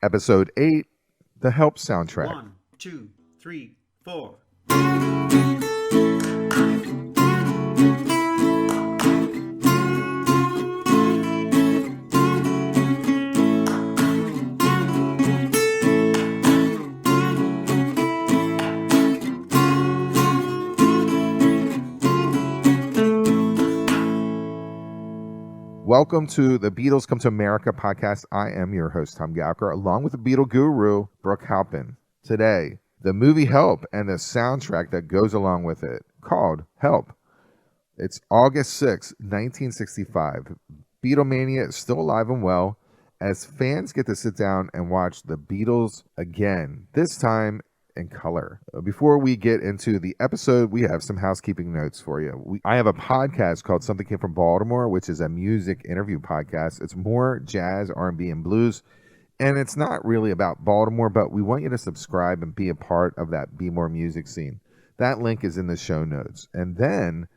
Episode 8, The Help Soundtrack. 1, 2, 3, 4. Welcome to the Beatles Come to America podcast. I am your host, Tom Gouker, along with the Beatles Guru Brooke Halpin. Today, the movie Help and the soundtrack that goes along with it, called Help. It's August 6, 1965. Beatlemania is still alive and well as fans get to sit down and watch the Beatles again, this time in color. Before we get into the episode, we have some housekeeping notes for you. I have a podcast called Something Came from Baltimore, which is a music interview podcast. It's more jazz, R&B, and blues, and it's not really about Baltimore, but we want you to subscribe and be a part of that Be More music scene. That link is in the show notes. And then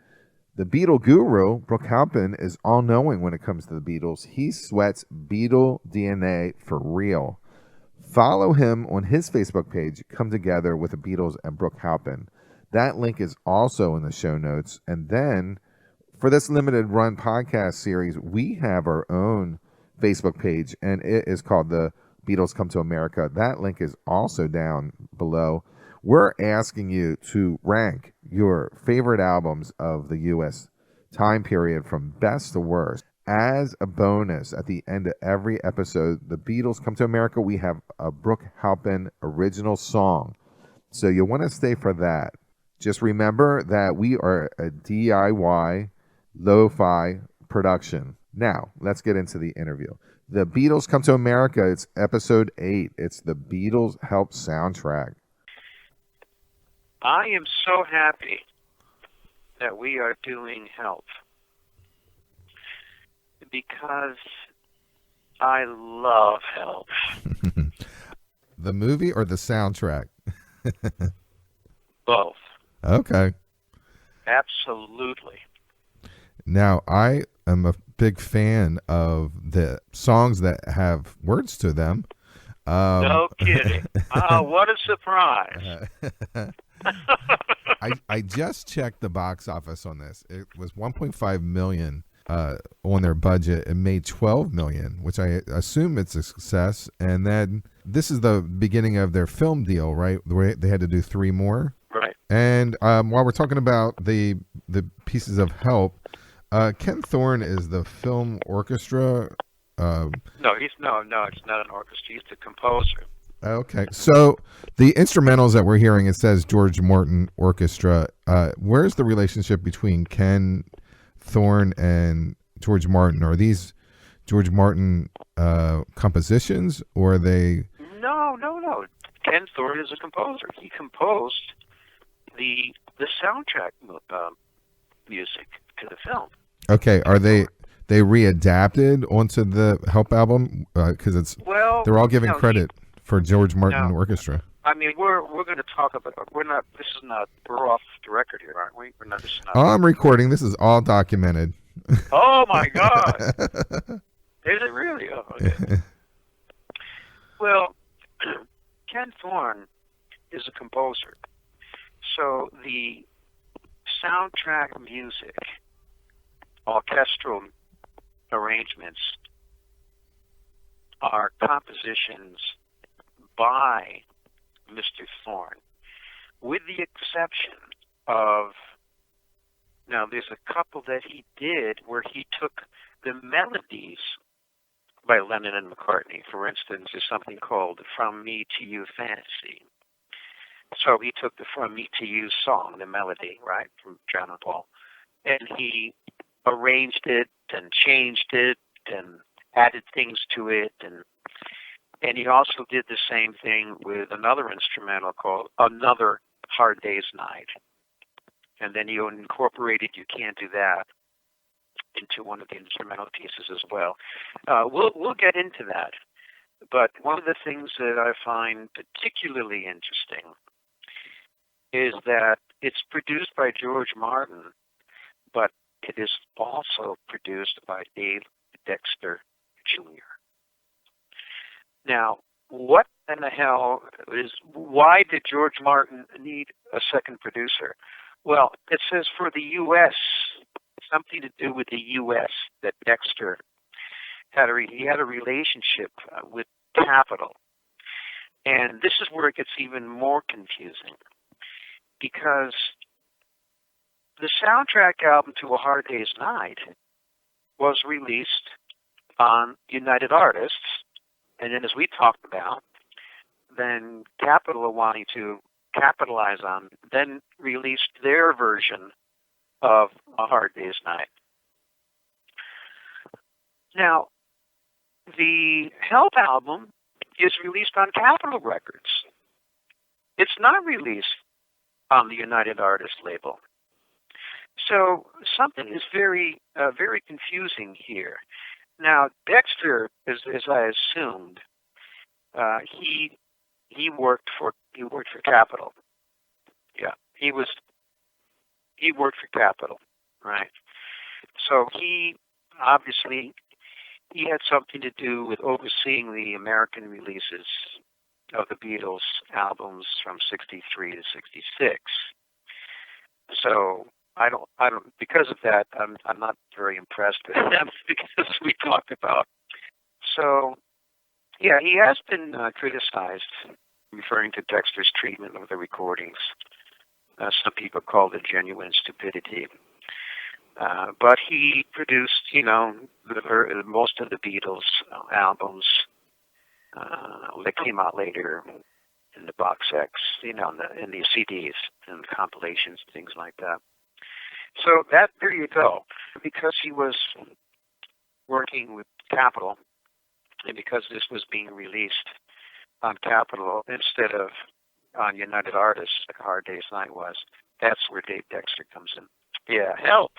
the Beatles Guru, Brooke Halpin, is all-knowing when it comes to the Beatles. He sweats Beatle DNA for real. Follow him on his Facebook page, Come Together with the Beatles and Brooke Halpin. That link is also in the show notes. And then for this limited run podcast series, we have our own Facebook page, and it is called the Beatles Come to America. That link is also down below. We're asking you to rank your favorite albums of the U.S. time period from best to worst. As a bonus, at the end of every episode, the Beatles Come to America, we have a Brooke Halpin original song. So you'll want to stay for that. Just remember that we are a DIY lo-fi production. Now, let's get into the interview. The Beatles Come to America, it's episode 8. It's the Beatles Help soundtrack. I am so happy that we are doing Help, because I love Help. The movie or the soundtrack? Both. Okay. Absolutely. Now, I am a big fan of the songs that have words to them. No kidding. Oh, what a surprise. I just checked the box office on this. It was 1.5 million on their budget and made 12 million, which I assume it's a success. And then this is the beginning of their film deal, right? Where they had to do 3 more. Right. And while we're talking about the pieces of Help, Ken Thorne is the film orchestra. No, it's not an orchestra. He's the composer. Okay, so the instrumentals that we're hearing, it says George Martin Orchestra. Where's the relationship between Ken Thorne and George Martin? Are these George Martin compositions, or are they? No. Ken Thorne is a composer. He composed the soundtrack music to the film. Okay, are they readapted onto the Help album? Because they're all giving credit for George Martin Orchestra. I mean, we're going to talk about. We're off the record here, aren't we? I'm recording. This is all documented. Oh my God! Is it really? Oh, okay. Well, Ken Thorne is a composer, so the soundtrack music, orchestral arrangements, are compositions by Mr. Thorne, with the exception of, now there's a couple that he did where he took the melodies by Lennon and McCartney. For instance, there's something called From Me to You Fantasy. So he took the From Me to You song, the melody, right, from John and Paul, and he arranged it and changed it and added things to it, and he also did the same thing with another instrumental called Another Hard Day's Night. And then he incorporated You Can't Do That into one of the instrumental pieces as well. We'll get into that. But one of the things that I find particularly interesting is that it's produced by George Martin, but it is also produced by Dave Dexter Jr. Now, what in the hell why did George Martin need a second producer? Well, it says for the U.S., something to do with the U.S., that Dexter he had a relationship with Capitol. And this is where it gets even more confusing, because the soundtrack album to A Hard Day's Night was released on United Artists, and then as we talked about, then Capitol, wanting to capitalize on, then released their version of A Hard Day's Night. Now, the Help album is released on Capitol Records. It's not released on the United Artists label. So something is very, very confusing here. Now, Dexter, as I assumed, he worked for Capitol. Yeah, he worked for Capitol, right? So he had something to do with overseeing the American releases of the Beatles albums from '63 to '66. So I don't. Because of that, I'm not very impressed with him because we talked about. So, yeah, he has been criticized, referring to Dexter's treatment of the recordings. Some people call it genuine stupidity. But he produced, most of the Beatles albums that came out later in the box sets, in the CDs and compilations, things like that. So there you go. Because he was working with Capitol, and because this was being released on Capitol instead of on United Artists, like A Hard Day's Night was, that's where Dave Dexter comes in. Yeah, Help.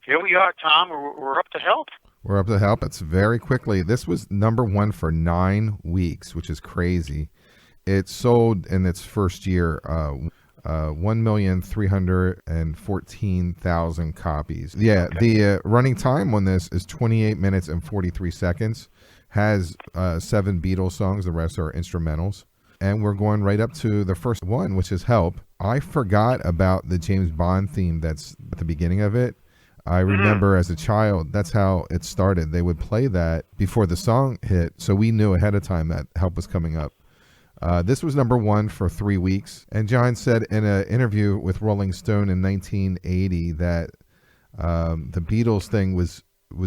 Here we are, Tom. We're up to Help. We're up to Help. It's very quickly. This was #1 for 9 weeks, which is crazy. It sold in its first year 1,314,000 copies. Yeah, okay. The running time on this is 28 minutes and 43 seconds. Has 7 Beatles songs. The rest are instrumentals. And we're going right up to the first one, which is Help. I forgot about the James Bond theme that's at the beginning of it. I remember as a child, that's how it started. They would play that before the song hit, so we knew ahead of time that Help was coming up. This was #1 for 3 weeks. And John said in an interview with Rolling Stone in 1980 that the Beatles thing was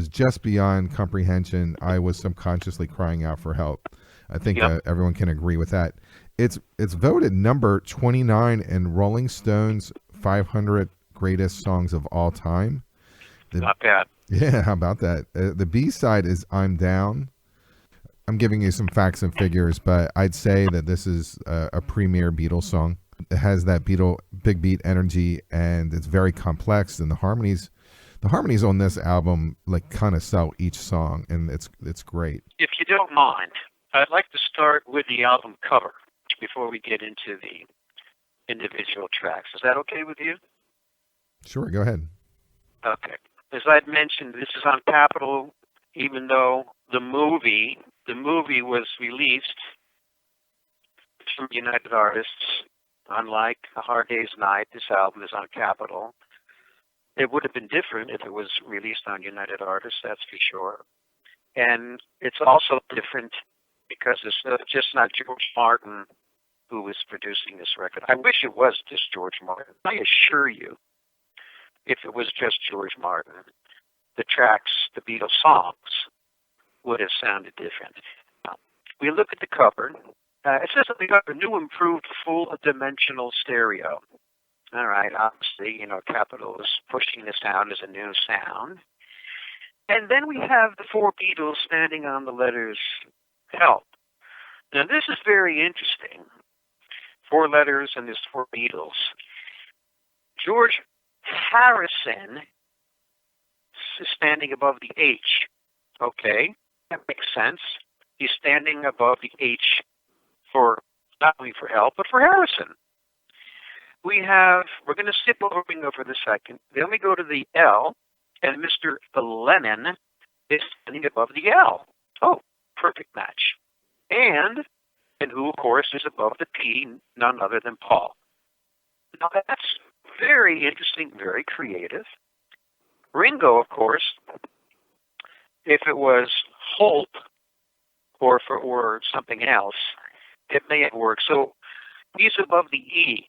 just beyond comprehension. I was subconsciously crying out for help. I think everyone can agree with that. It's voted number 29 in Rolling Stone's 500 greatest songs of all time. Not bad. Yeah, how about that? The B-side is I'm Down. I'm giving you some facts and figures, but I'd say that this is a premier Beatles song. It has that big beat energy, and it's very complex, and the harmonies on this album kind of sell each song, and it's great. If you don't mind, I'd like to start with the album cover before we get into the individual tracks. Is that okay with you? Sure, go ahead. Okay. As I'd mentioned, this is on Capitol, even though the movie was released from United Artists. Unlike A Hard Day's Night, this album is on Capitol. It would have been different if it was released on United Artists, that's for sure. And it's also different because it's just not George Martin who was producing this record. I wish it was just George Martin. I assure you, if it was just George Martin, the tracks, the Beatles songs, would have sounded different. We look at the cover. It says that we got a new improved full-dimensional stereo. All right, obviously, Capitol is pushing this out as a new sound. And then we have the 4 Beatles standing on the letters Help. Now, this is very interesting. 4 letters and there's 4 Beatles. George Harrison is standing above the H. Okay, that makes sense. He's standing above the H for not only for Help, but for Harrison. We're going to skip over Ringo for the second. Then we go to the L, and Mr. Lennon is standing above the L. Oh, perfect match. And and who, of course, is above the P, none other than Paul. Now, that's very interesting, very creative. Ringo, of course, if it was Hope or if it were something else, it may have worked. So he's above the E.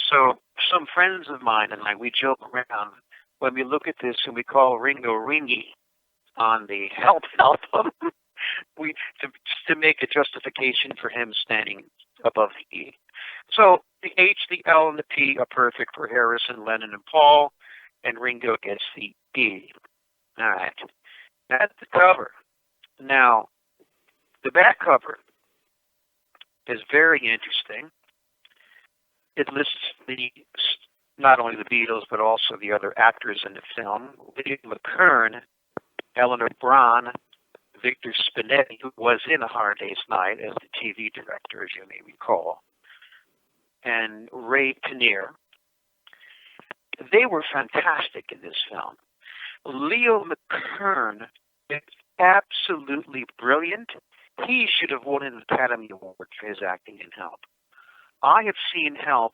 So some friends of mine and I, we joke around when we look at this and we call Ringo Ringy on the Help album, to make a justification for him standing above the E. So the H, the L, and the P are perfect for Harrison, Lennon, and Paul, and Ringo gets the E. All right. That's the cover. Now, the back cover is very interesting. It lists not only the Beatles, but also the other actors in the film. William McCartney, Eleanor Braun, Victor Spinetti, who was in A Hard Day's Night as the TV director, as you may recall, and Ray Kinnear. They were fantastic in this film. Leo McCartney is absolutely brilliant. He should have won an Academy Award for his acting in Help. I have seen Help,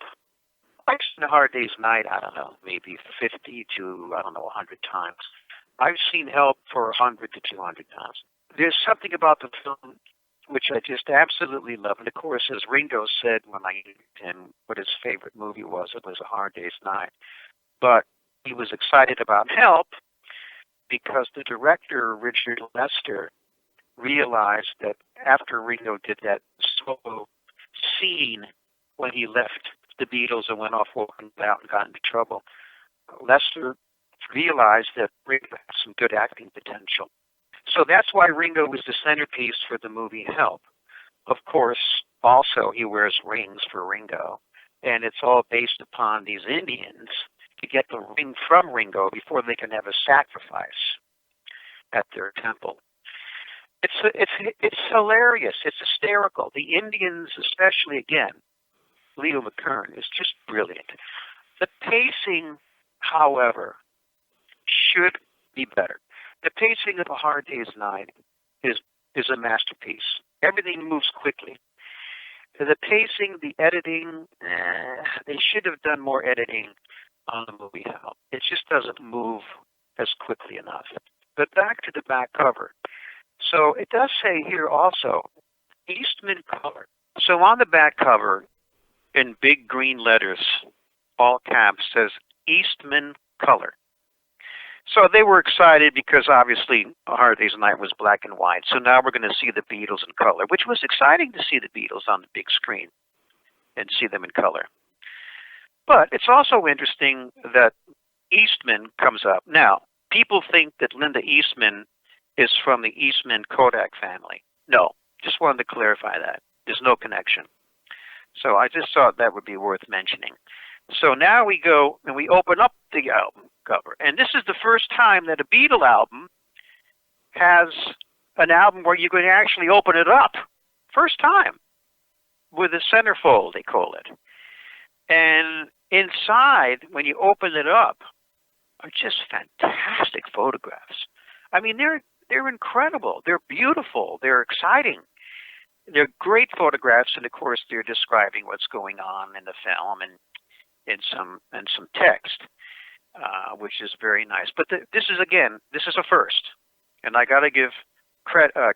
I've seen A Hard Day's Night, I don't know, maybe 50 to, 100 times. I've seen Help for 100 to 200 times. There's something about the film which I just absolutely love. And of course, as Ringo said when I asked him what his favorite movie was, it was A Hard Day's Night. But he was excited about Help because the director, Richard Lester, realized that after Ringo did that solo scene when he left the Beatles and went off walking out and got into trouble, Lester realized that Ringo had some good acting potential. So that's why Ringo was the centerpiece for the movie Help. Of course, also he wears rings for Ringo, and it's all based upon these Indians to get the ring from Ringo before they can have a sacrifice at their temple. It's hilarious. It's hysterical. The Indians, especially again, Leo McCartney, is just brilliant. The pacing, however, should be better. The pacing of A Hard Day's Night is a masterpiece. Everything moves quickly. The pacing, the editing, they should have done more editing on the movie Help. It just doesn't move as quickly enough. But back to the back cover. So it does say here also, Eastman color. So on the back cover, in big green letters, all caps, says Eastman color. So they were excited because obviously A Hard Day's Night was black and white. So now we're going to see the Beatles in color, which was exciting to see the Beatles on the big screen and see them in color. But it's also interesting that Eastman comes up. Now, people think that Linda Eastman is from the Eastman Kodak family. No, just wanted to clarify that. There's no connection. So I just thought that would be worth mentioning. So now we go and we open up the album cover. And this is the first time that a Beatle album has an album where you can actually open it up. First time. With a centerfold, they call it. And inside, when you open it up, are just fantastic photographs. I mean, they're incredible. They're beautiful. They're exciting. They're great photographs, and of course, they're describing what's going on in the film and some text, which is very nice. But this is a first, and I got to give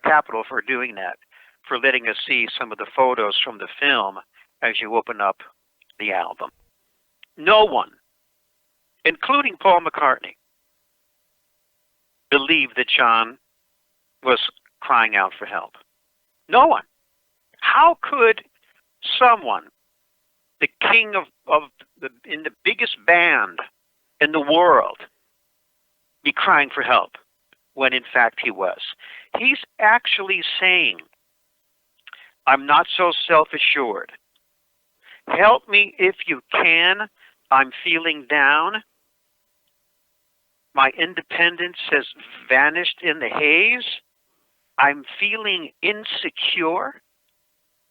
Capitol for doing that, for letting us see some of the photos from the film as you open up the album. No one, including Paul McCartney, believed that John was crying out for help. No one. How could someone, the king in the biggest band in the world, be crying for help when in fact he was? He's actually saying, I'm not so self-assured. Help me if you can. I'm feeling down. My independence has vanished in the haze. I'm feeling insecure.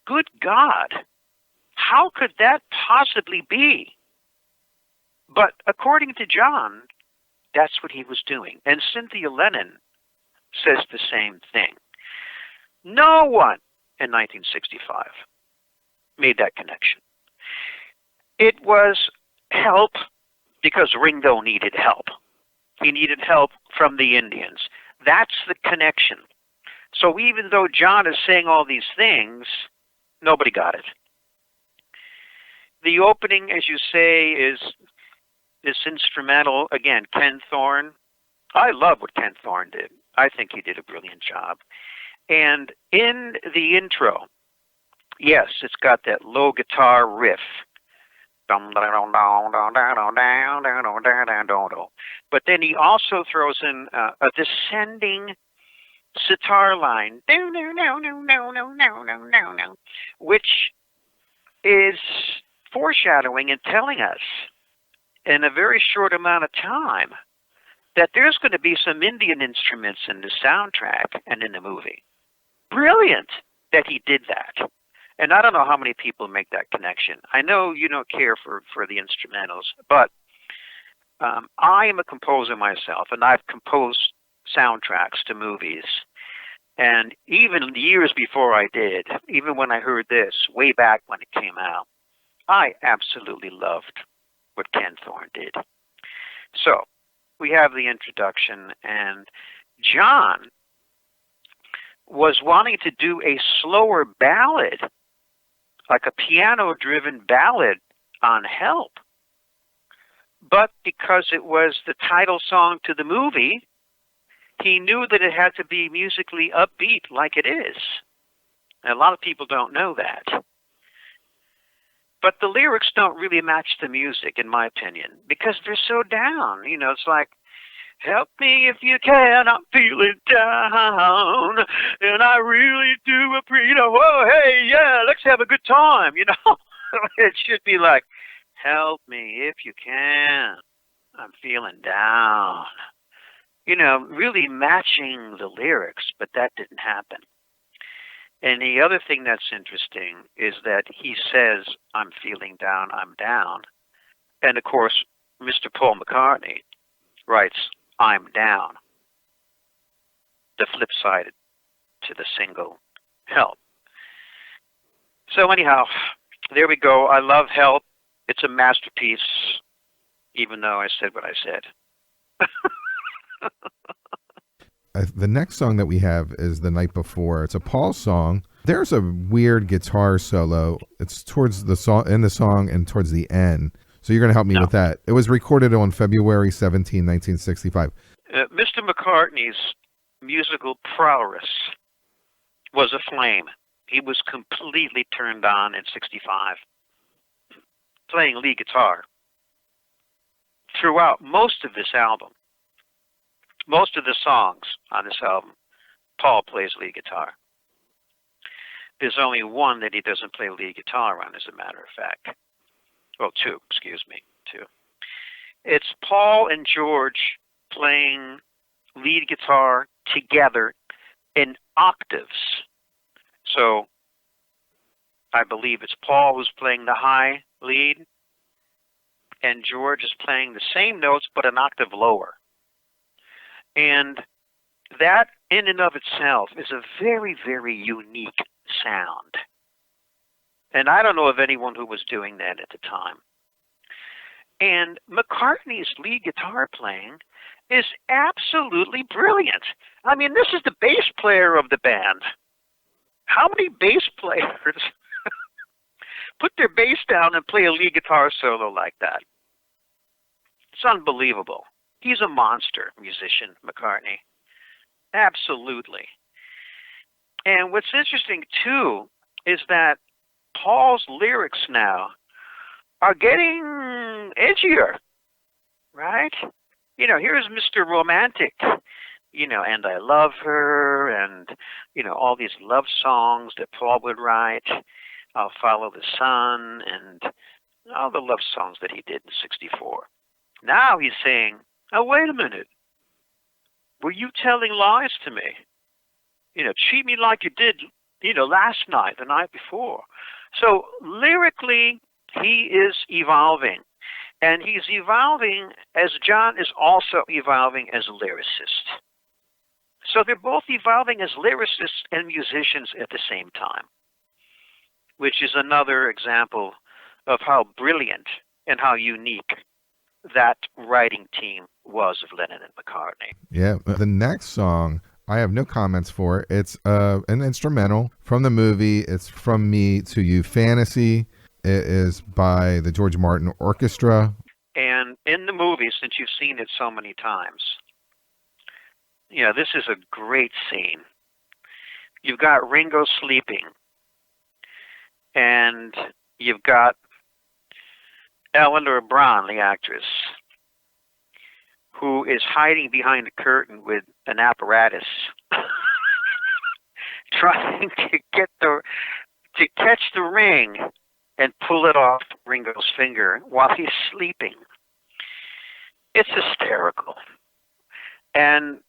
Good God, how could that possibly be? But according to John, that's what he was doing. And Cynthia Lennon says the same thing. No one, in 1965. Made that connection. It was help because Ringo needed help. He needed help from the Indians. That's the connection. So even though John is saying all these things, nobody got it. The opening, as you say, is this instrumental. Again, Ken Thorne. I love what Ken Thorne did. I think he did a brilliant job. And in the intro, yes, it's got that low guitar riff. But then he also throws in a descending sitar line, which is foreshadowing and telling us in a very short amount of time that there's going to be some Indian instruments in the soundtrack and in the movie. Brilliant that he did that. And I don't know how many people make that connection. I know you don't care for the instrumentals, but I am a composer myself, and I've composed soundtracks to movies. And even years before I did, even when I heard this, way back when it came out, I absolutely loved what Ken Thorne did. So we have the introduction, and John was wanting to do a slower ballad, like a piano-driven ballad on Help. But because it was the title song to the movie, he knew that it had to be musically upbeat like it is. And a lot of people don't know that. But the lyrics don't really match the music, in my opinion, because they're so down. You know, it's like, help me if you can, I'm feeling down, and I really do appreciate, whoa, hey, yeah, let's have a good time, you know. It should be like, help me if you can, I'm feeling down. You know, really matching the lyrics, but that didn't happen. And the other thing that's interesting is that he says, I'm feeling down, I'm down. And of course, Mr. Paul McCartney writes, I'm down. The flip side to the single, Help. So anyhow, there we go. I love Help. It's a masterpiece, even though I said what I said. The next song that we have is The Night Before. It's a Paul song. There's a weird guitar solo. It's towards the song, in the song, and towards the end. So you're going to help me with that. It was recorded on February 17, 1965. Mr. McCartney's musical prowess was aflame. He was completely turned on in 65, playing lead guitar throughout most of this album. Most of the songs on this album, Paul plays lead guitar. There's only one that he doesn't play lead guitar on, as a matter of fact. Well, two. It's Paul and George playing lead guitar together in octaves. So I believe it's Paul who's playing the high lead, and George is playing the same notes but an octave lower. And that in and of itself is a very, very unique sound. And I don't know of anyone who was doing that at the time. And McCartney's lead guitar playing is absolutely brilliant. I mean, this is the bass player of the band. How many bass players put their bass down and play a lead guitar solo like that? It's unbelievable. He's a monster musician, McCartney. Absolutely. And what's interesting, too, is that Paul's lyrics now are getting edgier, right? You know, here's Mr. Romantic, you know, and I love her, and, you know, all these love songs that Paul would write. I'll follow the sun, and all the love songs that he did in 64. Now he's saying, oh, wait a minute. Were you telling lies to me? You know, treat me like you did, you know, last night, the night before. So lyrically, he is evolving. And he's evolving as John is also evolving as a lyricist. So they're both evolving as lyricists and musicians at the same time, which is another example of how brilliant and how unique that writing team was of Lennon and McCartney. Yeah, the next song I have no comments for. It's an instrumental from the movie. It's From Me to You Fantasy. It is by the George Martin Orchestra. And in the movie, since you've seen it so many times, yeah, this is a great scene. You've got Ringo sleeping, and you've got Eleanor Bron, the actress, who is hiding behind a curtain with an apparatus, trying to catch the ring and pull it off Ringo's finger while he's sleeping. It's hysterical. And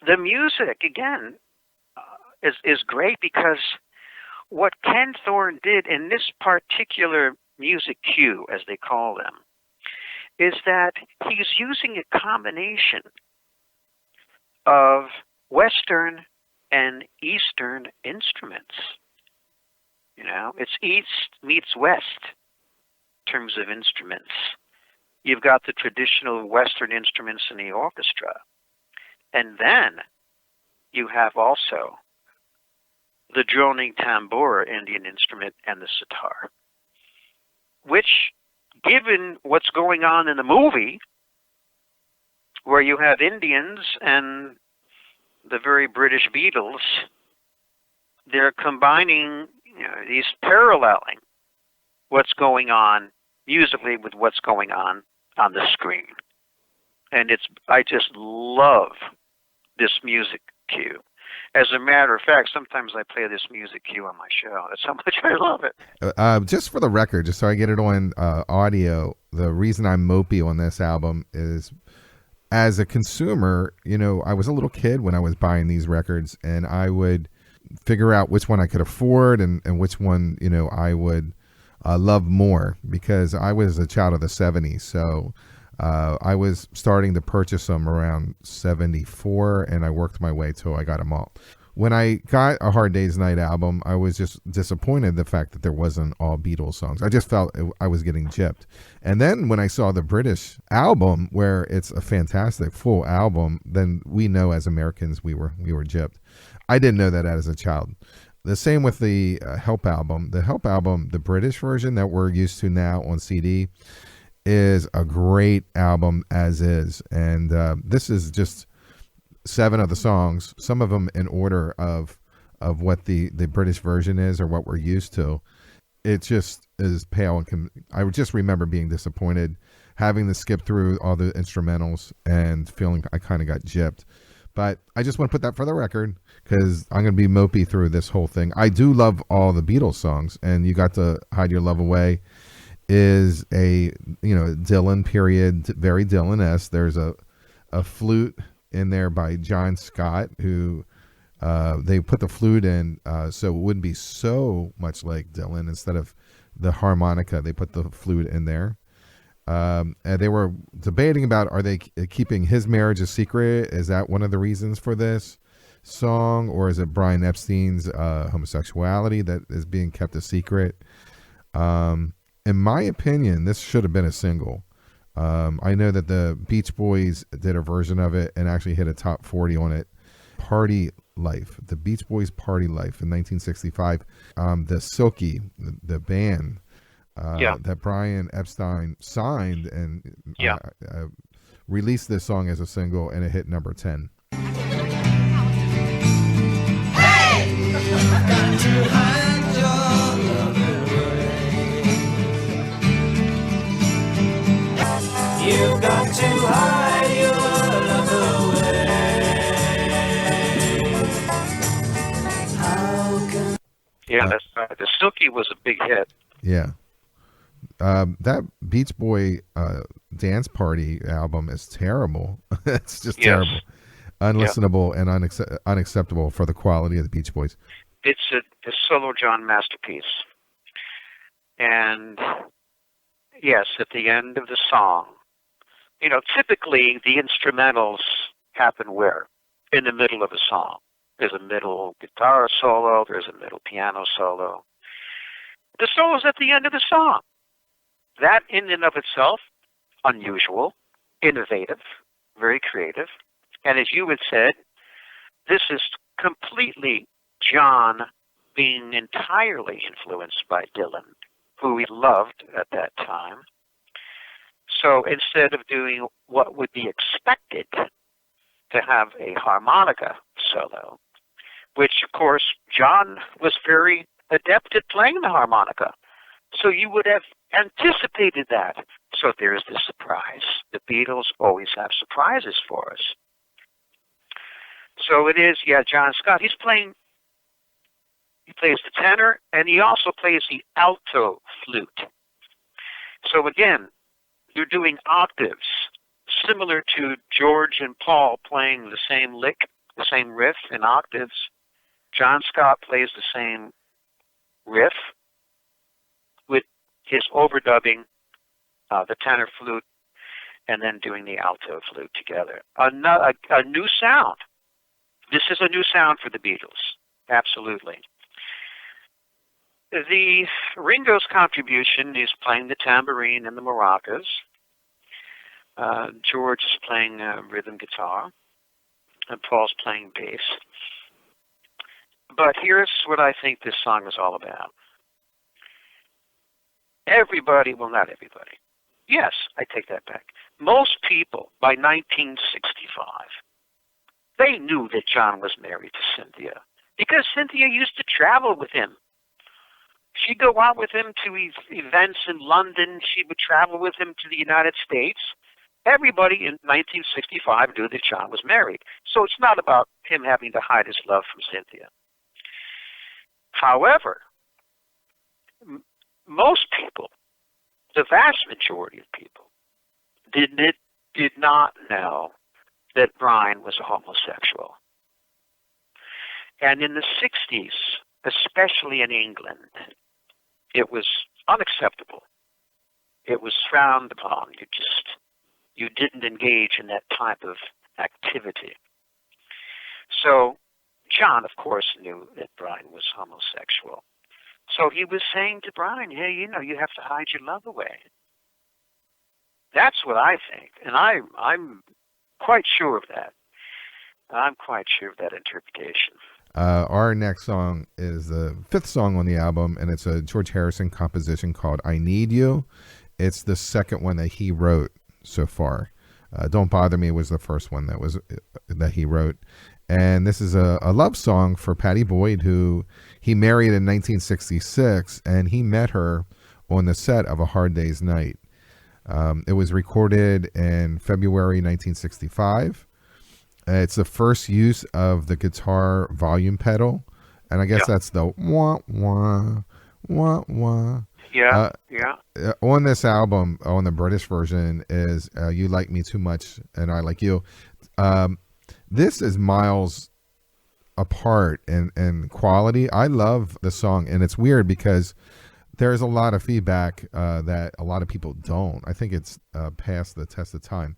the music, again, is great because what Ken Thorne did in this particular music cue, as they call them, is that he's using a combination of Western and Eastern instruments. You know, it's East meets West in terms of instruments. You've got the traditional Western instruments in the orchestra. And then you have also the droning tambura Indian instrument and the sitar, which, given what's going on in the movie, where you have Indians and the very British Beatles, they're combining, these paralleling what's going on musically with what's going on the screen. And I just love this music cue. As a matter of fact, sometimes I play this music cue on my show. That's how much I love it. Just for the record, just so I get it on audio, the reason I'm mopey on this album is, as a consumer, I was a little kid when I was buying these records, and I would figure out which one I could afford and which one, I would love more, because I was a child of the 70s. So I was starting to purchase them around 74, and I worked my way till I got them all. When I got A Hard Day's Night album, I was just disappointed the fact that there wasn't all Beatles songs. I just felt I was getting gypped. And then when I saw the British album, where it's a fantastic full album, then we know as Americans we were gypped. I didn't know that as a child. The same with the Help album. The Help album, the British version that we're used to now on CD, is a great album as is. And this is just 7 of the songs, some of them in order of what the British version is or what we're used to. It just is pale. And I just remember being disappointed, having to skip through all the instrumentals and feeling I kind of got gypped. But I just want to put that for the record, because I'm going to be mopey through this whole thing. I do love all the Beatles songs, and You Got to Hide Your Love Away is a Dylan period, very Dylan-esque. There's a flute in there by John Scott, who they put the flute in so it wouldn't be so much like Dylan. Instead of the harmonica, they put the flute in there. And they were debating about, are they keeping his marriage a secret? Is that one of the reasons for this song? Or is it Brian Epstein's homosexuality that is being kept a secret? In my opinion, this should have been a single. I know that the Beach Boys did a version of it and actually hit a top 40 on it. Party Life, the Beach Boys Party Life in 1965. The Silky, the band that Brian Epstein signed and released this song as a single, and it hit number 10. Hey! Got to hide your love away. You've got to hide your love away. Yeah, that's right. The Silky was a big hit. Yeah. That Beach Boy Dance Party album is terrible. It's just terrible. Unlistenable and unacceptable for the quality of the Beach Boys. It's a solo John masterpiece. And yes, at the end of the song, typically the instrumentals happen where? in the middle of a song. There's a middle guitar solo, there's a middle piano solo. The solo's at the end of the song. That in and of itself, unusual, innovative, very creative. And as you had said, this is completely John being entirely influenced by Dylan, who he loved at that time. So instead of doing what would be expected to have a harmonica solo, which of course John was very adept at playing the harmonica. So you would have anticipated that. So there's the surprise. The Beatles always have surprises for us. So it is, John Scott. He plays the tenor, and he also plays the alto flute. So again, you're doing octaves, similar to George and Paul playing the same lick, the same riff in octaves. John Scott plays the same riff with his overdubbing the tenor flute and then doing the alto flute together. A new sound. This is a new sound for the Beatles, absolutely. Ringo's contribution is playing the tambourine and the maracas. George is playing rhythm guitar, and Paul's playing bass. But here's what I think this song is all about. Everybody, well, not everybody. Yes, I take that back. Most people, by 1965, they knew that John was married to Cynthia because Cynthia used to travel with him. She'd go out with him to events in London. She would travel with him to the United States. Everybody in 1965 knew that John was married. So it's not about him having to hide his love from Cynthia. However, most people, the vast majority of people, did not know that Brian was a homosexual. And in the 60s, especially in England, it was unacceptable. It was frowned upon. You didn't engage in that type of activity. So John, of course, knew that Brian was homosexual. So he was saying to Brian, hey, you have to hide your love away. That's what I think. And I'm quite sure of that. I'm quite sure of that interpretation. Our next song is the fifth song on the album, and it's a George Harrison composition called I Need You. It's the second one that he wrote so far. Don't Bother Me was the first one that he wrote. And this is a love song for Pattie Boyd, who he married in 1966, and he met her on the set of A Hard Day's Night. It was recorded in February 1965. It's the first use of the guitar volume pedal, and I guess that's the wah, wah, wah, wah. Yeah. On this album, on the British version, is You Like Me Too Much and I Like You. This is miles apart in quality. I love the song, and it's weird because there's a lot of feedback that a lot of people don't. I think it's past the test of time.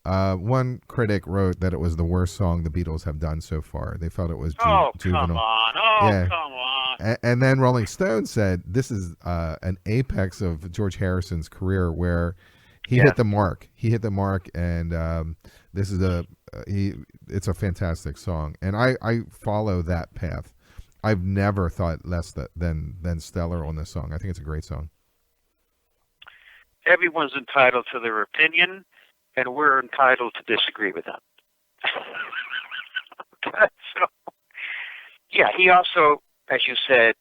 One critic wrote that it was the worst song the Beatles have done so far. They felt it was juvenile. Come on. Come on. And then Rolling Stone said this is an apex of George Harrison's career where he hit the mark. He hit the mark, and this is it's a fantastic song. And I follow that path. I've never thought less than stellar on this song. I think it's a great song. Everyone's entitled to their opinion, and we're entitled to disagree with them. He also, as you said,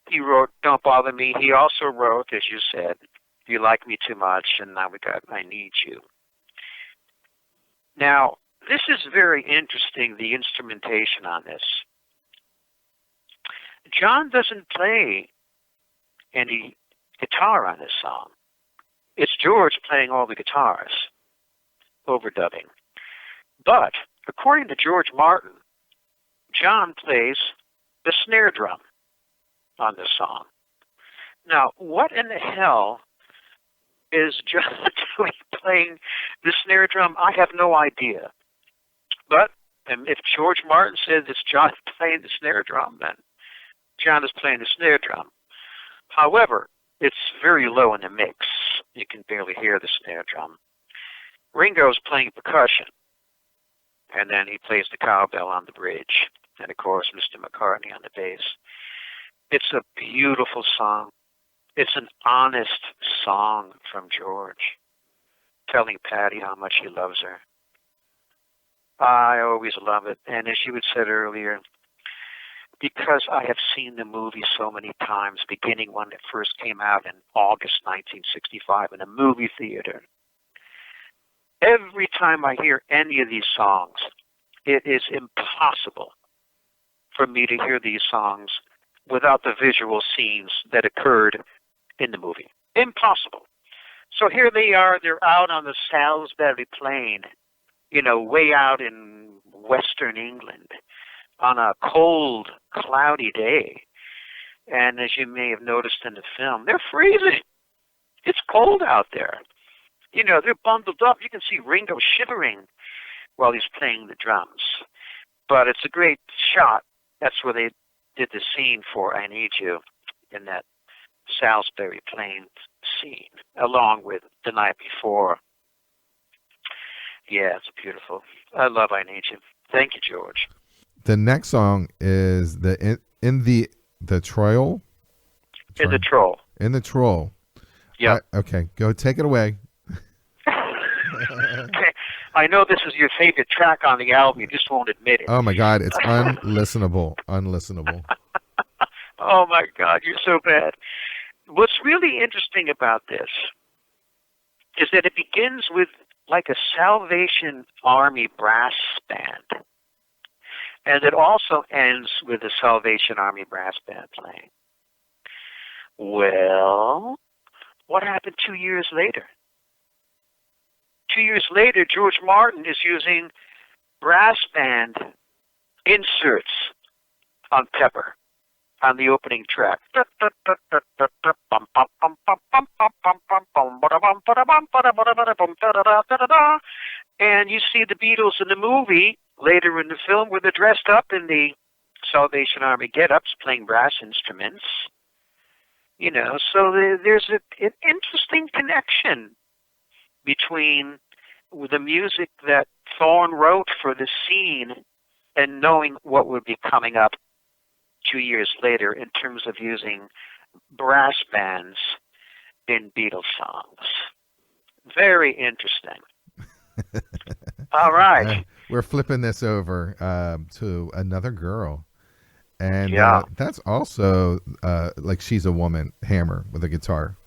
he wrote Don't Bother Me. He also wrote, as you said, You Like Me Too Much, and now we got I Need You. Now, this is very interesting, the instrumentation on this. John doesn't play any guitar on this song. It's George playing all the guitars, overdubbing. But, according to George Martin, John plays the snare drum on this song. Now, what in the hell is John doing playing the snare drum? I have no idea. But And if George Martin says it's John playing the snare drum, then John is playing the snare drum. However, it's very low in the mix. You can barely hear the snare drum. Ringo's playing percussion, and then he plays the cowbell on the bridge, and of course Mr. McCartney on the bass. It's a beautiful song. It's an honest song from George, telling Patty how much he loves her. I always love it, and as you had said earlier, because I have seen the movie so many times, beginning when it first came out in August 1965 in a movie theater, every time I hear any of these songs, it is impossible for me to hear these songs without the visual scenes that occurred in the movie. Impossible. So here they are, they're out on the Salisbury Plain, way out in western England on a cold, cloudy day. And as you may have noticed in the film, they're freezing. It's cold out there. They're bundled up. You can see Ringo shivering while he's playing the drums. But it's a great shot. That's where they did the scene for I Need You in that Salisbury Plain scene, along with The Night Before. Yeah, it's beautiful. I love I Need You. Thank you, George. The next song is in the Troll. In the Troll. In the Troll. Yeah. Okay, go take it away. Okay. I know this is your favorite track on the album. You just won't admit it. Oh my God, it's unlistenable. Unlistenable. Oh my God, you're so bad. What's really interesting about this is that it begins with like a Salvation Army brass band. And it also ends with a Salvation Army brass band playing. Well, what happened 2 years later? 2 years later, George Martin is using brass band inserts on Pepper on the opening track. And you see the Beatles in the movie later in the film where they're dressed up in the Salvation Army get-ups playing brass instruments. So there's an interesting connection between the music that Thorne wrote for the scene and knowing what would be coming up 2 years later in terms of using brass bands in Beatles songs. Very interesting. All right. We're flipping this over to Another Girl. And that's also like She's a Woman, Hammer with a guitar.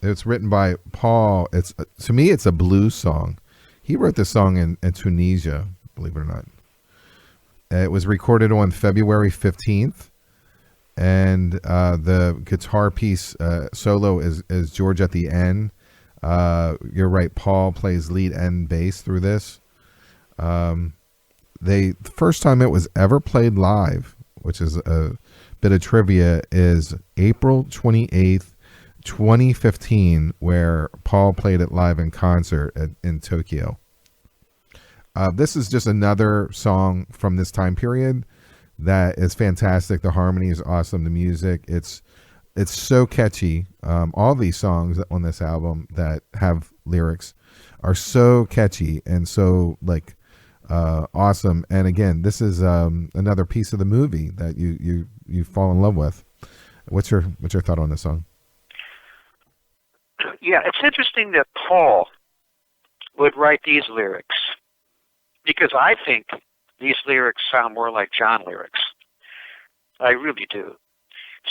It's written by Paul. It's to me, it's a blues song. He wrote this song in Tunisia, believe it or not. It was recorded on February 15th. And the guitar piece solo is George at the end. You're right, Paul plays lead and bass through this. The first time it was ever played live, which is a bit of trivia, is April 28th, 2015, where Paul played it live in concert in Tokyo. This is just another song from this time period that is fantastic. The harmony is awesome. The music, it's so catchy. All these songs on this album that have lyrics are so catchy and so awesome. And again, this is another piece of the movie that you fall in love with. What's your thought on this song? Yeah, it's interesting that Paul would write these lyrics because I think these lyrics sound more like John lyrics. I really do.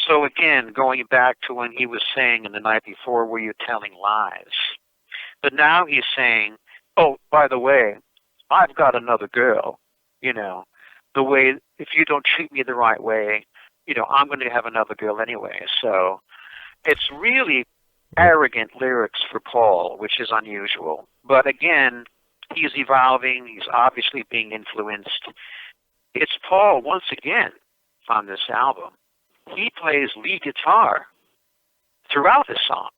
So again, going back to when he was saying in The Night Before, were you telling lies? But now he's saying, oh, by the way, I've got another girl, the way, if you don't treat me the right way, I'm going to have another girl anyway. So it's really arrogant lyrics for Paul, which is unusual. But again, he's evolving. He's obviously being influenced. It's Paul, once again, on this album. He plays lead guitar throughout this song.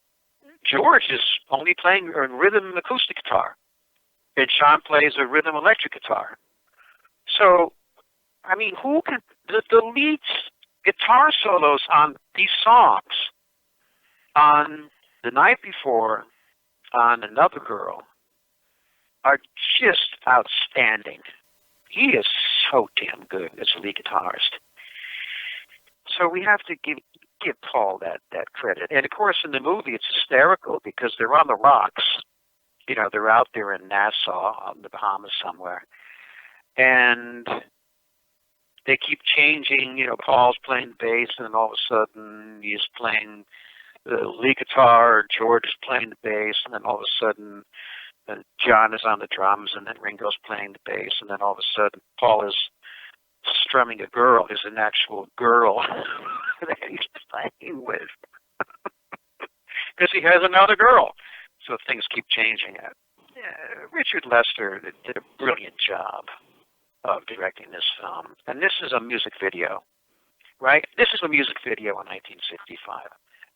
George is only playing rhythm and acoustic guitar. and John plays a rhythm electric guitar. So, I mean, who can the lead guitar solos on these songs, on The Night Before, on Another Girl, are just outstanding. He is so damn good as a lead guitarist. So we have to give Paul that credit. And of course, in the movie, it's hysterical because they're on the rocks. You know, they're out there in Nassau, out in the Bahamas somewhere, and they keep changing. You know, Paul's playing bass, and then all of a sudden he's playing the lead guitar. George is playing the bass, and then all of a sudden John is on the drums, and then Ringo's playing the bass, and then all of a sudden Paul is strumming a girl. Is an actual girl that he's playing with because he has another girl. So things keep changing. Richard Lester did a brilliant job of directing this film, and this is a music video, right? This is a music video in 1965.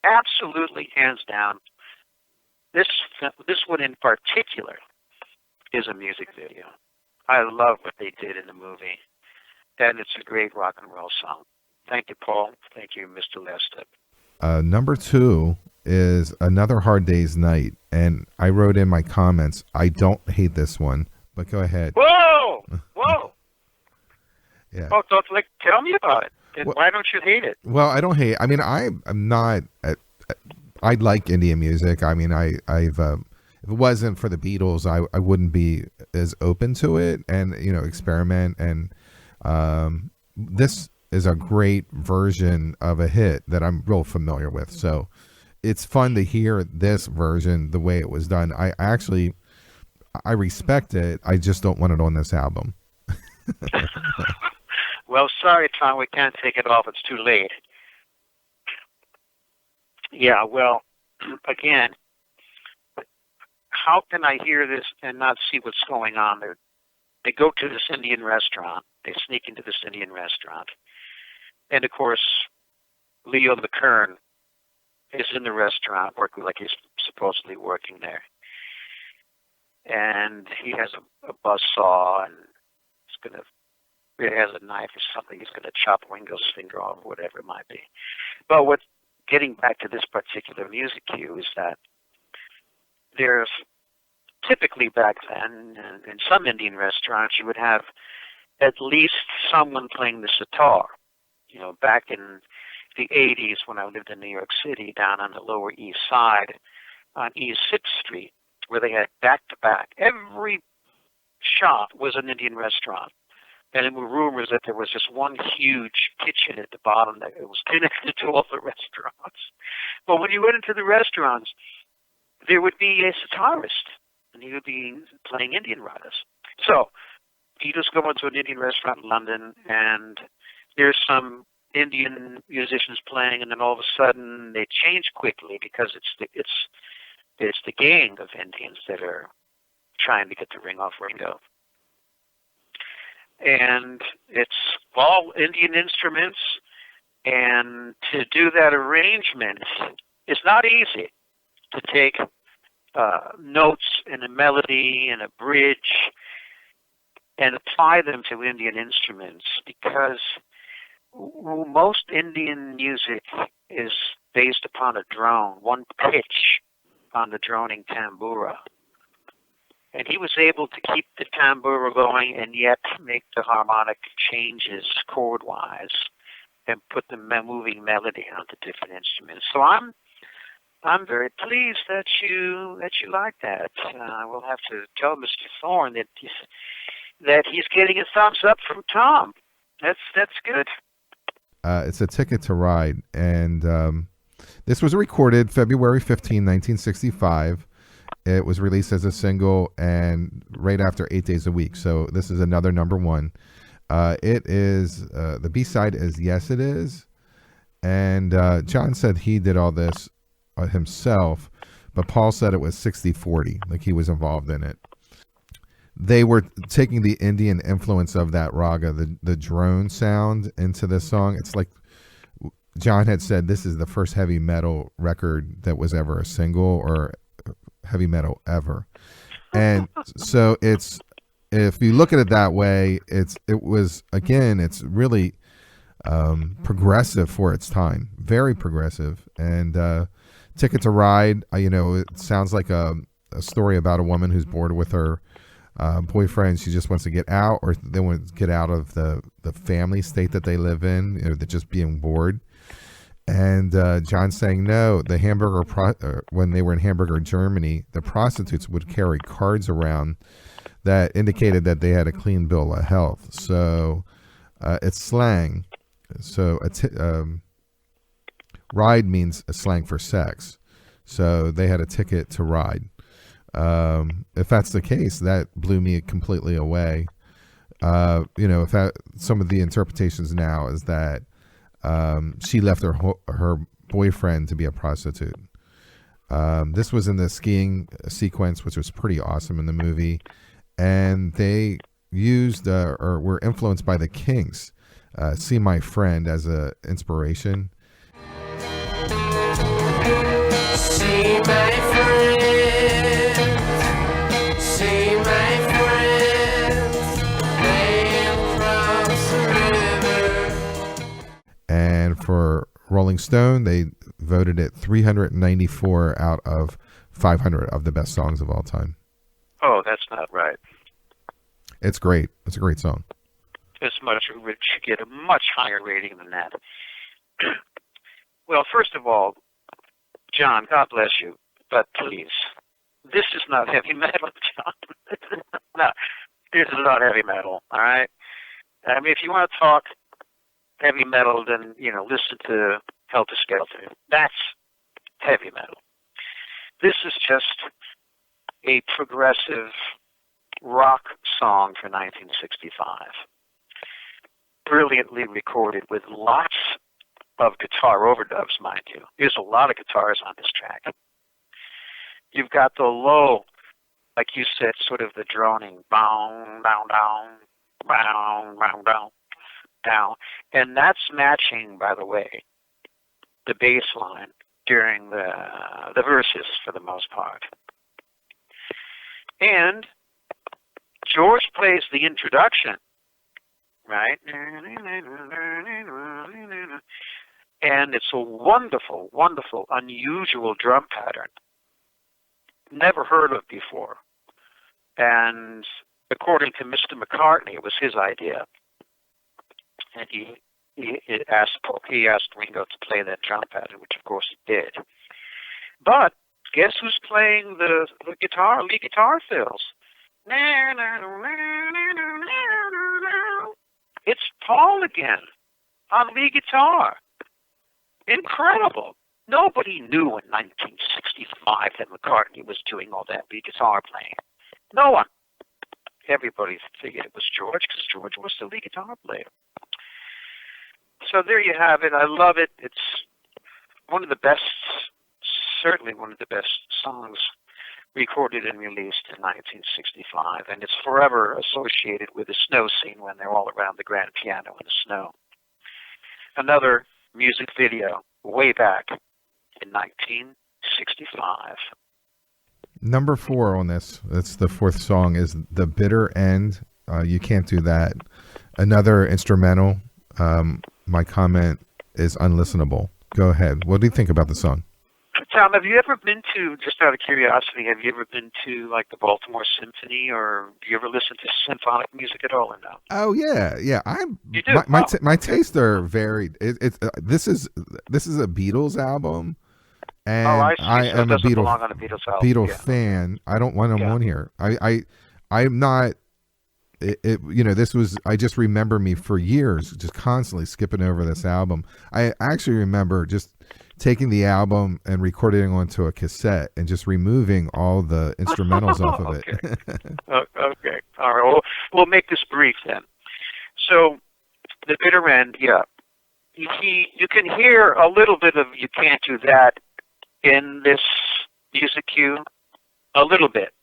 Absolutely, hands down. This one in particular is a music video. I love what they did in the movie, and it's a great rock and roll song. Thank you, Paul. Thank you, Mr. Lester. Number 2 is Another Hard Day's Night, and I wrote in my comments, I don't hate this one, but go ahead. Whoa! Yeah. Oh, tell me about it. And why don't you hate it? Well, I don't hate. I mean, I'm not. I like Indian music. I mean, I've if it wasn't for the Beatles, I wouldn't be as open to it and experiment. And this is a great version of a hit that I'm real familiar with. So it's fun to hear this version the way it was done. I respect it. I just don't want it on this album. Well, sorry, Tom, we can't take it off. It's too late. Yeah, well, again, how can I hear this and not see what's going on there? They go to this Indian restaurant. They sneak into this Indian restaurant. And, of course, Leo McCartney is in the restaurant working like he's supposedly working there. And he has a buzzsaw, and it has a knife or something. He's going to chop Ringo's finger off, whatever it might be. But getting back to this particular music cue is that there's typically back then, in some Indian restaurants, you would have at least someone playing the sitar. You know, back in the 80s when I lived in New York City, down on the Lower East Side, on East 6th Street, where they had back-to-back. Every shop was an Indian restaurant. And there were rumors that there was just one huge kitchen at the bottom that it was connected to all the restaurants. But when you went into the restaurants, there would be a sitarist, and he would be playing Indian ragas. So you just go into an Indian restaurant in London, and there's some Indian musicians playing, and then all of a sudden they change quickly because it's the gang of Indians that are trying to get the ring off Ringo. And it's all Indian instruments, and to do that arrangement is not easy. To take notes and a melody and a bridge and apply them to Indian instruments, because most Indian music is based upon a drone, one pitch on the droning tambura. And he was able to keep the tambura going and yet make the harmonic changes chord-wise and put the moving melody onto different instruments. So I'm very pleased that you like that. We'll have to tell Mr. Thorne that he's getting a thumbs up from Tom. That's good. It's a Ticket to Ride, and this was recorded February 15, 1965. It was released as a single and right after 8 Days a Week. So this is another number 1. It is, the B-side is Yes It Is. And John said he did all this himself, but Paul said it was 60-40, like he was involved in it. They were taking the Indian influence of that raga, the drone sound, into this song. It's like John had said, this is the first heavy metal record that was ever a single or heavy metal ever. And so it's, if you look at it that way, it's really progressive for its time, very progressive. And Ticket to Ride, it sounds like a story about a woman who's bored with her boyfriend. She just wants to get out, or they want to get out of the family state that they live in. They're just being bored. And John saying no. The when they were in Hamburger, Germany, the prostitutes would carry cards around that indicated that they had a clean bill of health. So it's slang. So ride means a slang for sex. So they had a ticket to ride. If that's the case, that blew me completely away. If some of the interpretations now is that she left her boyfriend to be a prostitute. This was in the skiing sequence, which was pretty awesome in the movie, and they used or were influenced by the Kinks. See My Friend as a inspiration. See my friend, see my friend, they across the river. And for Rolling Stone, they voted it 394 out of 500 of the best songs of all time. Oh, that's not right. It's great. It's a great song. It should get a much higher rating than that. Well, first of all, John, God bless you, but please, this is not heavy metal, John. No, this is not heavy metal, all right? I mean, if you want to talk heavy metal, then, listen to Helter Skelter. That's heavy metal. This is just a progressive rock song for 1965. Brilliantly recorded with lots of guitar overdubs, mind you. There's a lot of guitars on this track. You've got the low, like you said, sort of the droning, bound, down, down, bound, bound, down, down. And that's matching, by the way, the bass line during the verses for the most part. And George plays the introduction, right? And it's a wonderful, wonderful, unusual drum pattern. Never heard of before. And according to Mr. McCartney, it was his idea. And he asked Ringo to play that drum pattern, which of course he did. But guess who's playing the guitar, lead guitar fills? It's Paul again on lead guitar. Incredible. Nobody knew in 1965 that McCartney was doing all that lead guitar playing. No one. Everybody figured it was George because George was the lead guitar player. So there you have it. I love it. It's one of the best, certainly one of the best songs recorded and released in 1965, and it's forever associated with the snow scene when they're all around the grand piano in the snow. Another music video way back in 1965. Number 4 on this, that's the 4th song, is The Bitter End. You Can't Do That. Another instrumental. My comment is unlistenable. Go ahead. What do you think about the song? Tom, have you ever been to, just out of curiosity, have you ever been to like the Baltimore Symphony, or do you ever listen to symphonic music at all or no? Oh yeah. You do? My tastes are varied. This is a Beatles album, and I am a Beatles fan. I don't want them on here. I'm not. This was, I just remember me for years just constantly skipping over this album. I actually remember just taking the album and recording it onto a cassette and just removing all the instrumentals off of it. Okay. All right. Well, we'll make this brief then. So, The Bitter End, yeah. You can hear a little bit of You Can't Do That in this music cue. A little bit.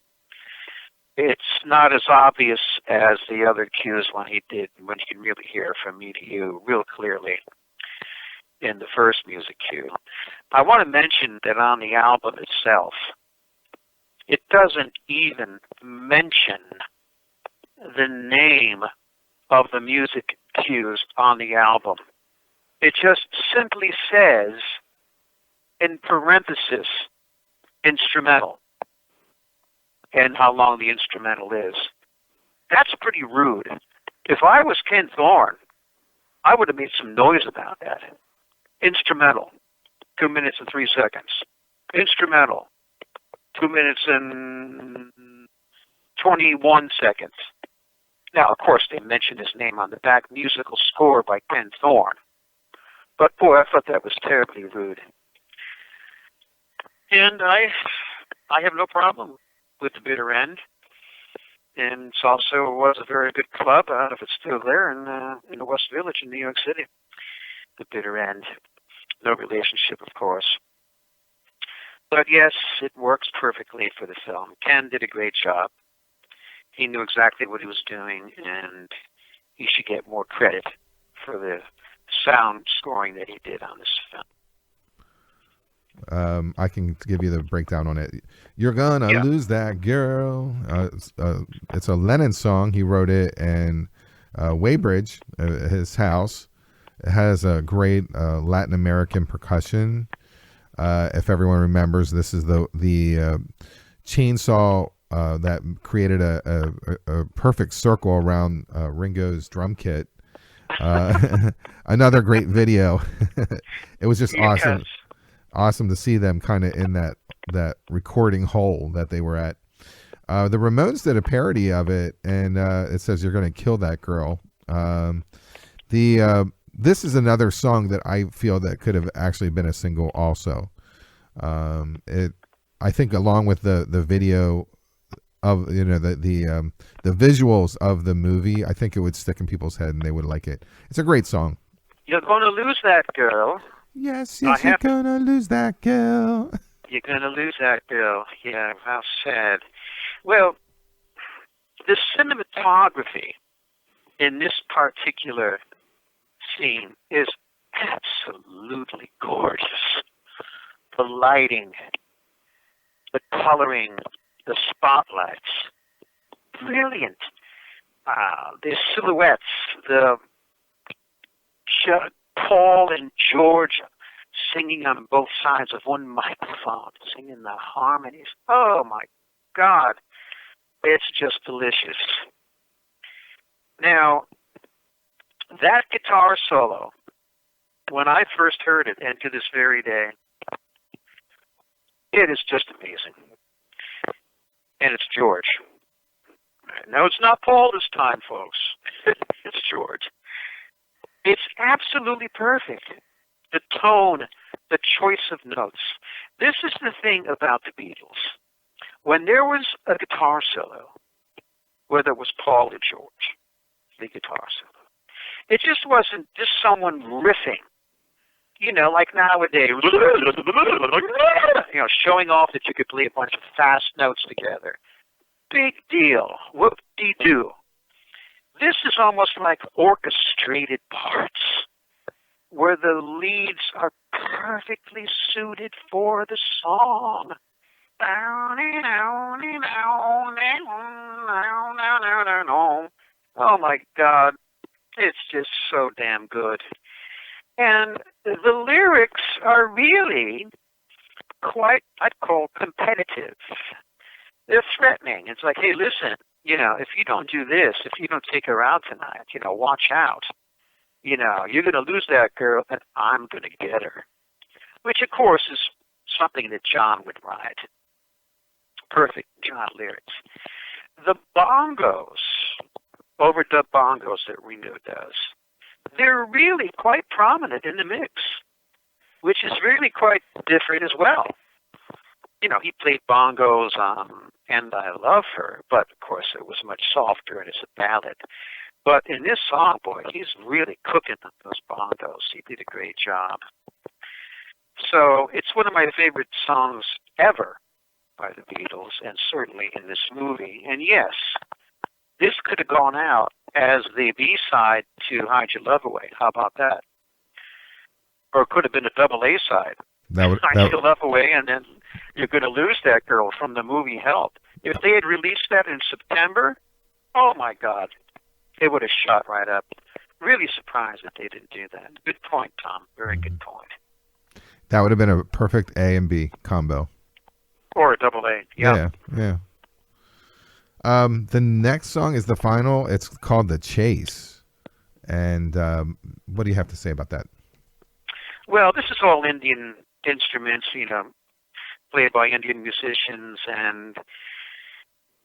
It's not as obvious as the other cues when you can really hear From Me to You real clearly in the first music cue. I want to mention that on the album itself, It doesn't even mention the name of the music cues on the album. It just simply says, in parenthesis, instrumental, and how long the instrumental is. That's pretty rude. If I was Ken Thorne, I would have made some noise about that. Instrumental, 2 minutes and 3 seconds. Instrumental, 2 minutes and 21 seconds. Now, of course, they mentioned his name on the back, musical score by Ken Thorne. But boy, I thought that was terribly rude. And I have no problem with the Bitter End. And it also was a very good club. I don't know if it's still there in the West Village in New York City. The Bitter End. No relationship, of course. But yes, it works perfectly for the film. Ken did a great job. He knew exactly what he was doing, and he should get more credit for the sound scoring that he did on this film. I can give you the breakdown on it. You're gonna lose that girl. It's a Lennon song. He wrote it in Weybridge, his house. It has a great Latin American percussion. If everyone remembers, this is the chainsaw that created a perfect circle around Ringo's drum kit. Another great video. It was just awesome. Awesome to see them kind of in that recording hole that they were at. The Ramones did a parody of it, and it says "You're going to kill that girl." This is another song that I feel that could have actually been a single. Also, I think along with the video of the visuals of the movie, I think it would stick in people's head and they would like it. It's a great song. You're going to lose that girl. Yes, you're gonna lose that girl. You're gonna lose that girl. Yeah, how sad. Well, the cinematography in this particular scene is absolutely gorgeous. The lighting, the coloring, the spotlights, brilliant. The silhouettes, the Paul and George singing on both sides of one microphone, singing the harmonies. Oh my God, it's just delicious. Now, that guitar solo, when I first heard it, and to this very day, it is just amazing. And it's George. No, it's not Paul this time, folks. It's George. It's absolutely perfect. The tone, the choice of notes. This is the thing about the Beatles. When there was a guitar solo, whether it was Paul or George, the guitar solo, it just wasn't just someone riffing, like nowadays, showing off that you could play a bunch of fast notes together. Big deal. Whoop-de-doo. This is almost like orchestrated parts where the leads are perfectly suited for the song. Oh my God, it's just so damn good. And the lyrics are really quite, I'd call, competitive. They're threatening. It's like, hey, listen, if you don't do this, if you don't take her out tonight, watch out. You're going to lose that girl, and I'm going to get her. Which, of course, is something that John would write. Perfect John lyrics. The bongos, overdub bongos that Ringo does, they're really quite prominent in the mix, which is really quite different as well. He played bongos on And I Love Her, but of course it was much softer and it's a ballad. But in this song, boy, he's really cooking on those bongos. He did a great job. So it's one of my favorite songs ever by the Beatles, and certainly in this movie. And yes, this could have gone out as the B-side to Hide Your Love Away. How about that? Or it could have been a double A-side. Hide Your Love Away, and then You're Gonna Lose That Girl from the movie Help. If they had released that in September, oh my God, it would have shot right up. Really surprised that they didn't do that. Good point, Tom. Very good point. That would have been a perfect A and B combo. Or a double A. Yeah. Yeah. The next song is the final. It's called The Chase. And what do you have to say about that? Well, this is all Indian instruments, played by Indian musicians, and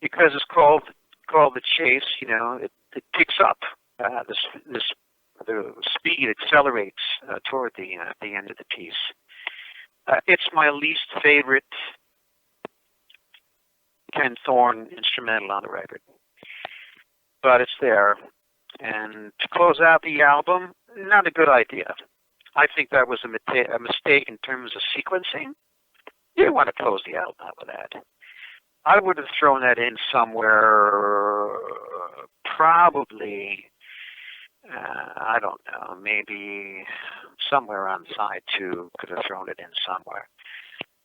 because it's called The Chase, it picks up. The speed accelerates toward the end of the piece. It's my least favorite Ken Thorne instrumental on the record, but it's there. And to close out the album, not a good idea. I think that was a mistake in terms of sequencing. You didn't want to close the album out with that. I would have thrown that in somewhere, probably, I don't know, maybe somewhere on side 2, could have thrown it in somewhere.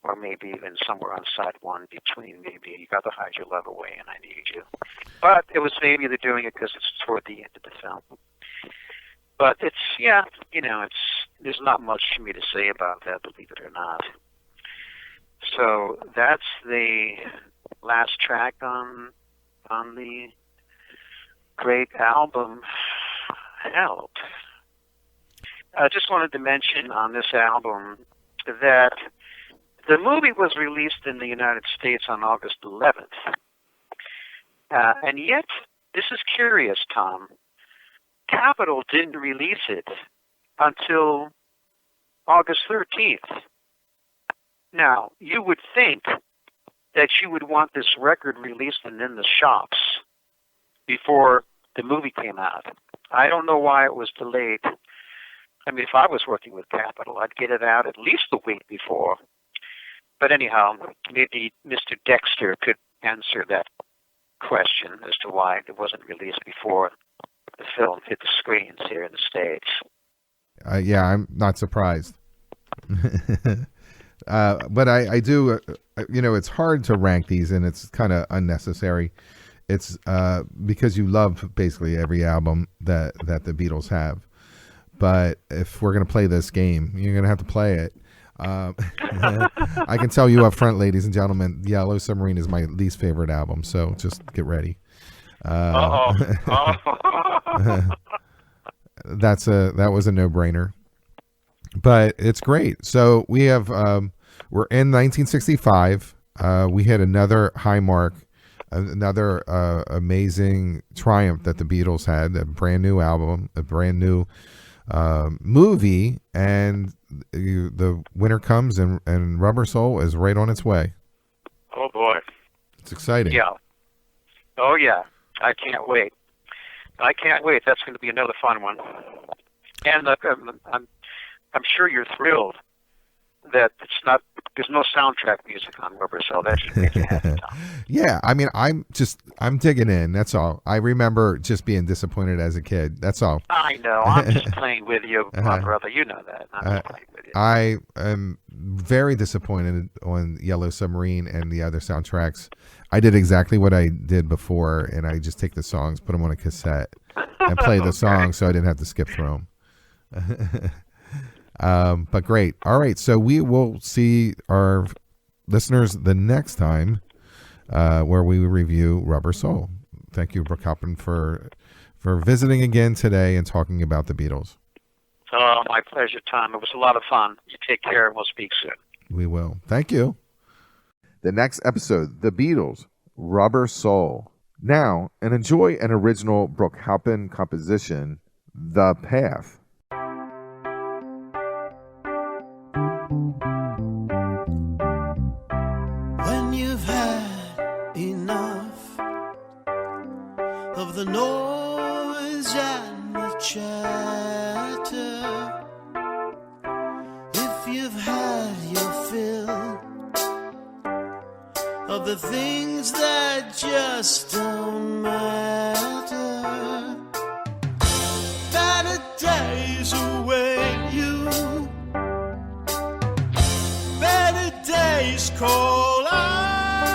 Or maybe even somewhere on side 1 between maybe You Got to Hide Your Love Away and I Need You. But it was maybe they're doing it because it's toward the end of the film. But it's, there's not much for me to say about that, believe it or not. So that's the last track on the great album, Help. I just wanted to mention on this album that the movie was released in the United States on August 11th. And yet, this is curious, Tom. Capitol didn't release it until August 13th. Now, you would think that you would want this record released and in the shops before the movie came out. I don't know why it was delayed. I mean, if I was working with Capitol, I'd get it out at least a week before. But anyhow, maybe Mr. Dexter could answer that question as to why it wasn't released before the film hit the screens here in the States. Yeah, I'm not surprised. But I do, it's hard to rank these, and it's kind of unnecessary. It's because you love basically every album that the Beatles have. But if we're going to play this game, you're going to have to play it. I can tell you up front, ladies and gentlemen, Yellow Submarine is my least favorite album, so just get ready. That was a no-brainer, but it's great. So we have we're in 1965. We hit another high mark, another amazing triumph that the Beatles had, a brand new album, a brand new movie, and the winter comes, and Rubber Soul is right on its way. Oh boy, it's exciting. Yeah. Oh yeah, I can't wait. That's going to be another fun one. And I'm sure you're thrilled that there's no soundtrack music on Rubber Soul. That should make you happy, Tom. Yeah, I mean, I'm digging in. That's all. I remember just being disappointed as a kid. That's all. I know. I'm just playing with you, my brother. You know that. I'm just playing with you. I am very disappointed on Yellow Submarine and the other soundtracks. I did exactly what I did before, and I just take the songs, put them on a cassette, and play the songs so I didn't have to skip through them. But great. All right. So we will see our listeners the next time where we review Rubber Soul. Thank you, Brooke Halpin, for visiting again today and talking about the Beatles. Oh, my pleasure, Tom. It was a lot of fun. You take care, and we'll speak soon. We will. Thank you. The next episode, The Beatles, Rubber Soul. Now, and enjoy an original Brooke Halpin composition, The Path. When you've had enough of the noise and the chatter, if you've had your fill of the things that just don't matter, better days await you. voice call out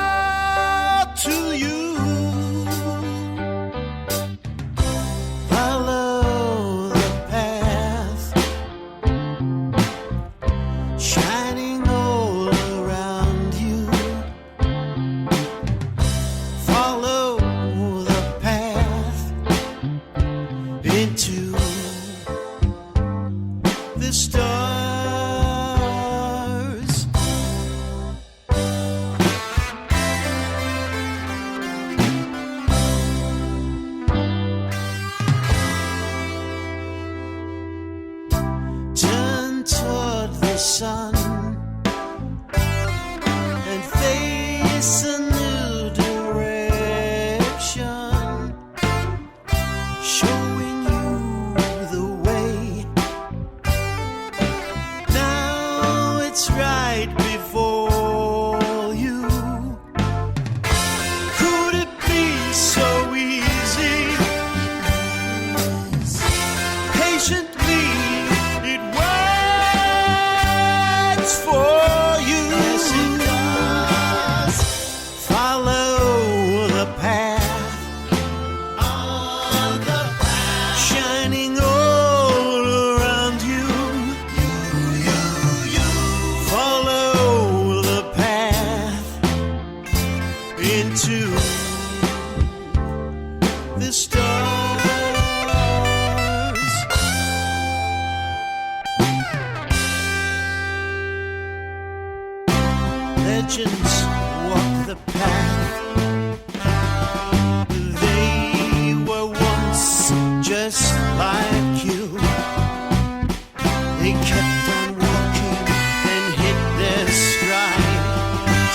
to you. Follow the path shining all around you. Follow the path into the stars. Turn toward the sun and face a new direction, showing you the way. Now it's right before you. Could it be so easy? Patiently it waits for you. Yes, it does. Follow the path on the path shining all around you. Follow the path into the stars. Legends walk the path. They were once just like you. They kept on walking and hit their stride.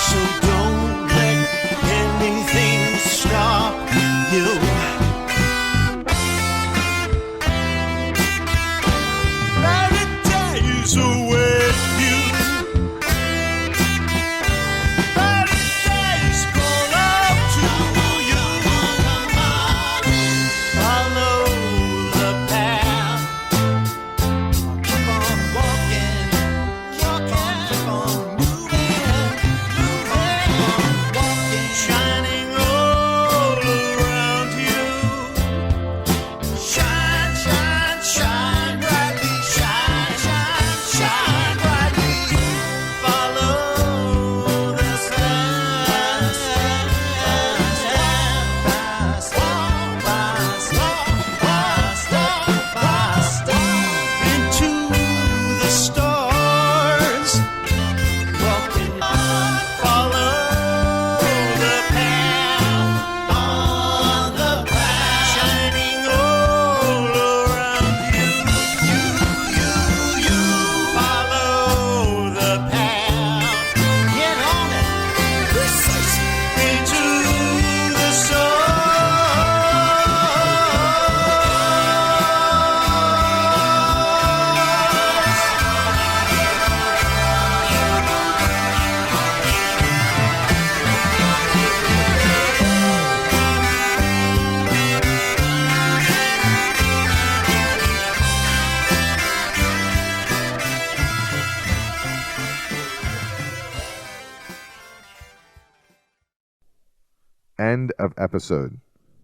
So don't let anything stop you. Paradise await you. Paradise call out to you. Follow the path. Keep on walking, keep on moving, walking, shining all around you. Shine, shine, shine brightly, shine, shine, shine brightly. Follow the path, into the stars. Walking on, follow the path on the path, shining all around you. Follow the path. Get on it. Into the End of episode.